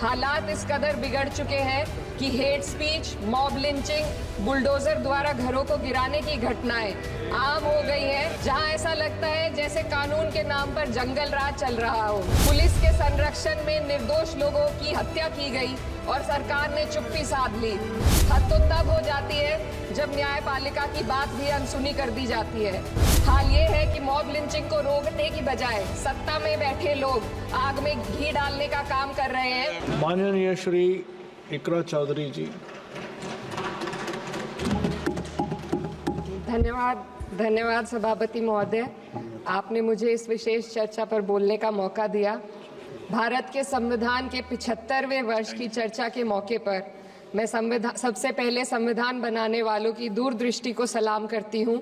हालात इस कदर बिगड़ चुके हैं कि hate speech, mob lynching, bulldozer द्वारा घरों को गिराने की घटनाएं आम हो गई हैं, जहां ऐसा लगता है जैसे कानून के नाम पर जंगल राज चल रहा हो। पुलिस के संरक्षण में निर्दोष लोगों की हत्या की गई और सरकार ने चुप्पी साध ली। हद तो तब हो जाती है जब न्यायपालिका की बात भी अनसुनी कर दी जाती है। हाल ये है कि मॉब लिंचिंग को रोकने की बजाय सत्ता में बैठे लोग आग में घी डालने का काम कर रहे हैं। माननीय श्री इकरा चौधरी जी। धन्यवाद सभापति महोदय, आपने मुझे इस विशेष चर्चा पर बोलने का मौका दिया। भारत के संविधान के 75वें वर्ष की चर्चा के मौके पर मैं सबसे पहले संविधान बनाने वालों की दूरदृष्टि को सलाम करती हूँ।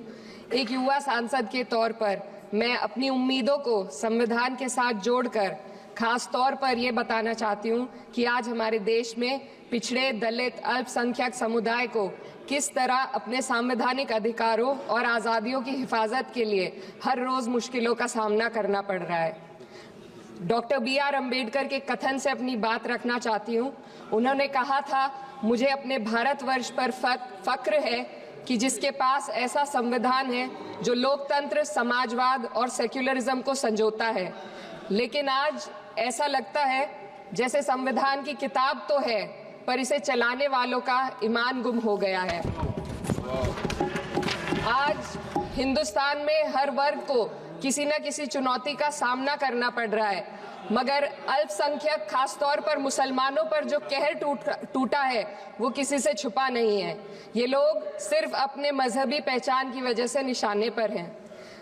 एक युवा सांसद के तौर पर मैं अपनी उम्मीदों को संविधान के साथ जोड़कर खास तौर पर ये बताना चाहती हूँ कि आज हमारे देश में पिछड़े, दलित, अल्पसंख्यक समुदाय को किस तरह अपने संवैधानिक अधिकारों और आज़ादियों की हिफाजत के लिए हर रोज मुश्किलों का सामना करना पड़ रहा है। Doctor B.R. अम्बेडकर के कथन से अपनी बात रखना चाहती हूँ। उन्होंने कहा था, मुझे अपने भारतवर्ष पर फक्र है कि जिसके पास ऐसा संविधान है जो लोकतंत्र, समाजवाद और सेक्युलरिज्म को संजोता है। लेकिन आज ऐसा लगता है जैसे संविधान की किताब तो है, पर इसे चलाने वालों का ईमान गुम हो गया है। आज हिंदुस्तान में हर वर्ग को किसी न किसी चुनौती का सामना करना पड़ रहा है, मगर अल्पसंख्यक, खासतौर पर मुसलमानों पर जो कहर टूटा है वो किसी से छुपा नहीं है। ये लोग सिर्फ अपने मजहबी पहचान की वजह से निशाने पर हैं।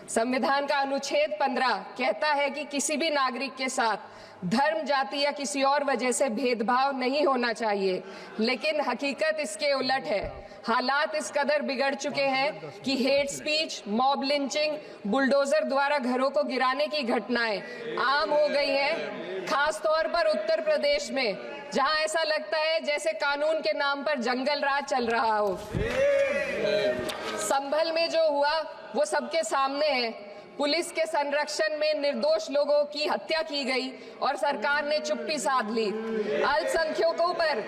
संविधान का अनुच्छेद 15 कहता है कि किसी भी नागरिक के साथ धर्म, जाति या किसी और वजह से भेदभाव नहीं होना चाहिए, लेकिन हकीकत इसके उलट है। हालात इस कदर बिगड़ चुके हैं कि hate speech, mob lynching, bulldozer द्वारा घरों को गिराने की घटनाएं आम हो गई हैं, खास तौर पर उत्तर प्रदेश में, जहां ऐसा लगता है जैसे कानून के नाम पर जंगल राज चल रहा हो। संभल में जो हुआ वो सबके सामने है। पुलिस के संरक्षण में निर्दोष लोगों की हत्या की गई और सरकार ने चुप्पी साध ली। अल्पसंख्यकों पर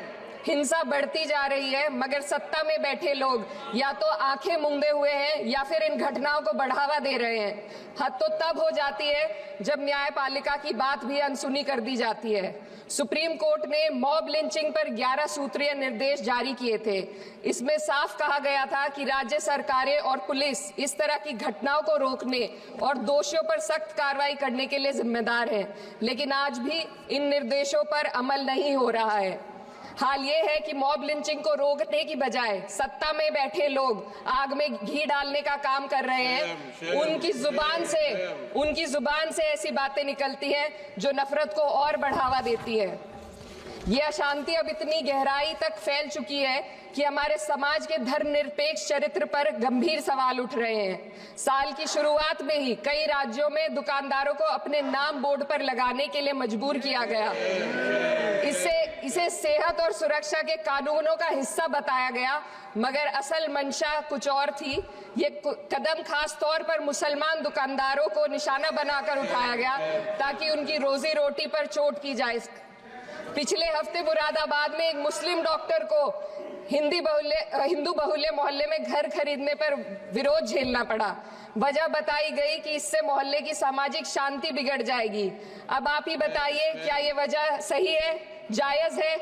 हिंसा बढ़ती जा रही है, मगर सत्ता में बैठे लोग या तो आंखें मूंदे हुए हैं या फिर इन घटनाओं को बढ़ावा दे रहे हैं। हद तो तब हो जाती है जब न्यायपालिका की बात भी अनसुनी कर दी जाती है। सुप्रीम कोर्ट ने मॉब लिंचिंग पर 11 सूत्रीय निर्देश जारी किए थे। इसमें साफ कहा गया था कि राज्य सरकारें और पुलिस इस तरह की घटनाओं को रोकने और दोषियों पर सख्त कार्रवाई करने के लिए जिम्मेदार है, लेकिन आज भी इन निर्देशों पर अमल नहीं हो रहा है। हाल ये है कि मॉब लिंचिंग को रोकने की बजाय सत्ता में बैठे लोग आग में घी डालने का काम कर रहे हैं। उनकी जुबान से ऐसी बातें निकलती हैं जो नफरत को और बढ़ावा देती है। ये अशांति अब इतनी गहराई तक फैल चुकी है कि हमारे समाज के धर्मनिरपेक्ष चरित्र पर गंभीर सवाल उठ रहे हैं। साल की शुरुआत में ही कई राज्यों में दुकानदारों को अपने नाम बोर्ड पर लगाने के लिए मजबूर किया गया। इसे सेहत और सुरक्षा के कानूनों का हिस्सा बताया गया, मगर असल मंशा कुछ और थी। ये कदम खास तौर पर मुसलमान दुकानदारों को निशाना बनाकर उठाया गया ताकि उनकी रोजी रोटी पर चोट की जाए। पिछले हफ्ते मुरादाबाद में एक मुस्लिम डॉक्टर को हिंदू बहुल्य मोहल्ले में घर खरीदने पर विरोध झेलना पड़ा। वजह बताई गई कि इससे मोहल्ले की सामाजिक शांति बिगड़ जाएगी। अब आप ही बताइए, क्या ये वजह सही है, जायज है?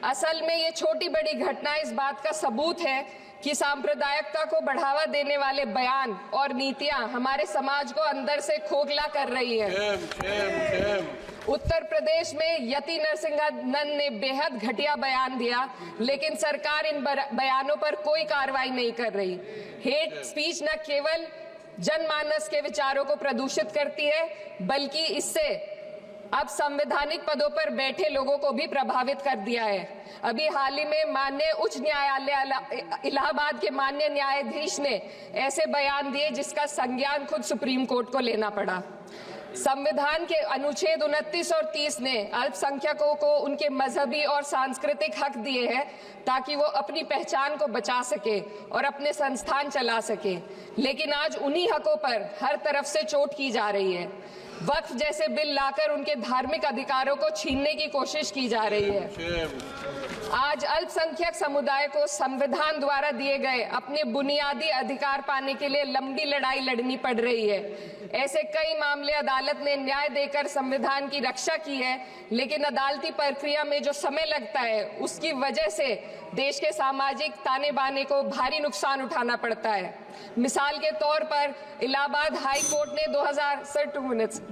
असल में ये छोटी बड़ी घटना इस बात का सबूत है कि सांप्रदायिकता को बढ़ावा देने वाले बयान और नीतियां हमारे समाज को अंदर से खोखला कर रही है। उत्तर प्रदेश में यति नरसिंहानंद ने बेहद घटिया बयान दिया, लेकिन सरकार इन बयानों पर कोई कार्रवाई नहीं कर रही। हेट स्पीच न केवल जनमानस के विचारों को प्रदूषित करती है, बल्कि इससे अब संवैधानिक पदों पर बैठे लोगों को भी प्रभावित कर दिया है। अभी हाल ही में माननीय उच्च न्यायालय इलाहाबाद के माननीय न्यायाधीश ने ऐसे बयान दिए जिसका संज्ञान खुद सुप्रीम कोर्ट को लेना पड़ा। संविधान के अनुच्छेद 29 और 30 ने अल्पसंख्यकों को उनके मजहबी और सांस्कृतिक हक दिए हैं ताकि वो अपनी पहचान को बचा सके और अपने संस्थान चला सके, लेकिन आज उन्हीं हकों पर हर तरफ से चोट की जा रही है। वक्फ जैसे बिल लाकर उनके धार्मिक अधिकारों को छीनने की कोशिश की जा रही है। आज अल्पसंख्यक समुदाय को संविधान द्वारा दिए गए अपने बुनियादी अधिकार पाने के लिए लंबी लड़ाई लड़नी पड़ रही है। ऐसे कई मामले अदालत ने न्याय देकर संविधान की रक्षा की है, लेकिन अदालती प्रक्रिया में जो समय लगता है उसकी वजह से देश के सामाजिक ताने बाने को भारी नुकसान उठाना पड़ता है। मिसाल के तौर पर इलाहाबाद हाई कोर्ट ने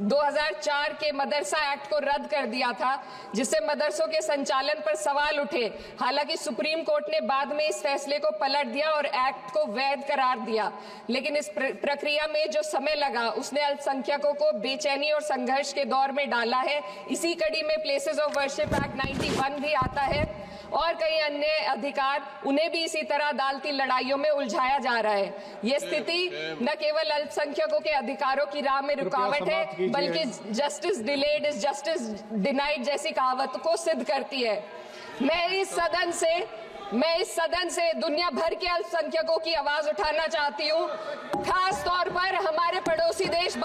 2004 के मदरसा एक्ट को रद्द कर दिया था, जिससे मदरसों के संचालन पर सवाल उठे। हालांकि सुप्रीम कोर्ट ने बाद में इस फैसले को पलट दिया और एक्ट को वैध करार दिया, लेकिन इस प्रक्रिया में जो समय लगा उसने अल्पसंख्यकों को बेचैनी और संघर्ष के दौर में डाला है। इसी कड़ी में प्लेसेस ऑफ वर्शिप एक्ट 91 भी आता है और कई अन्य अधिकार, उन्हें भी इसी तरह अदालती लड़ाइयों में उलझाया जा रहा है। ये स्थिति न केवल अल्पसंख्यकों के अधिकारों की राह में रुकावट है, बल्कि justice delayed is justice denied जैसी कहावत को सिद्ध करती है। मैं इस सदन से दुनिया भर के अल्पसंख्यकों की आवाज उठाना चाहती हूँ, खास तौर पर हमारे पड़ोसी देश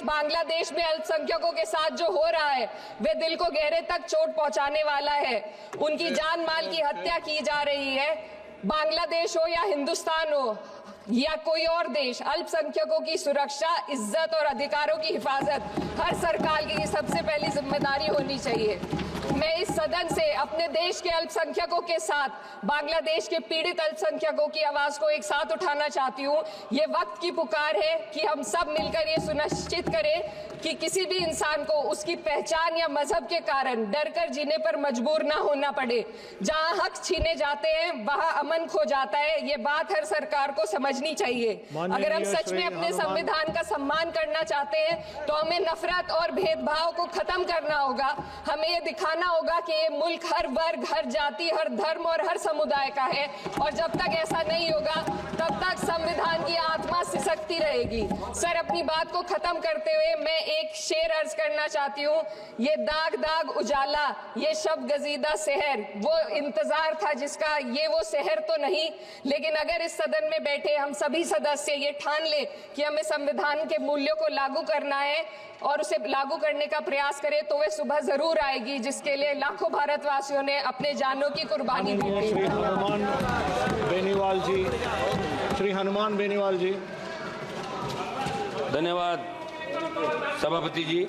बांग्लादेश में अल्पसंख्यकों के साथ जो हो रहा है वे दिल को गहरे तक चोट पहुंचाने वाला है। उनकी जान माल की हत्या की जा रही है। बांग्लादेश हो या हिंदुस्तान हो या कोई और देश, अल्पसंख्यकों की सुरक्षा, इज्जत और अधिकारों की हिफाजत हर सरकार की सबसे पहली जिम्मेदारी होनी चाहिए। मैं इस सदन से अपने देश के अल्पसंख्यकों के साथ बांग्लादेश के पीड़ित अल्पसंख्यकों की आवाज को एक साथ उठाना चाहती हूँ। ये वक्त की पुकार है कि हम सब मिलकर ये सुनिश्चित करें कि किसी भी इंसान को उसकी पहचान या मजहब के कारण डर कर जीने पर मजबूर ना होना पड़े। जहाँ हक छीने जाते हैं वहाँ अमन खो जाता है। ये बात हर सरकार को समझनी चाहिए। अगर हम सच में अपने संविधान का सम्मान करना चाहते हैं तो हमें नफरत और भेदभाव को खत्म करना होगा। हमें ये दिखाना होगा कि ये मुल्क हर वर्ग, हर जाति, हर धर्म और हर समुदाय का है, और जब तक ऐसा नहीं होगा तब तक संविधान की आत्मा सिसकती रहेगी। सर, अपनी बात को खत्म करते हुए मैं एक शेर अर्ज करना चाहती हूँ। ये दाग दाग उजाला, ये शब गजीदा शहर, वो इंतजार था जिसका, ये वो शहर तो नहीं। लेकिन अगर इस सदन में बैठे हम सभी सदस्य ये ठान ले कि हमें संविधान के मूल्यों को लागू करना है और उसे लागू करने का प्रयास करें, तो वह सुबह जरूर आएगी जिसके लिए लाखों भारतवासियों ने अपने जानों की कुर्बानी दी थी। श्री हनुमान बेनीवाल जी। धन्यवाद सभापति जी।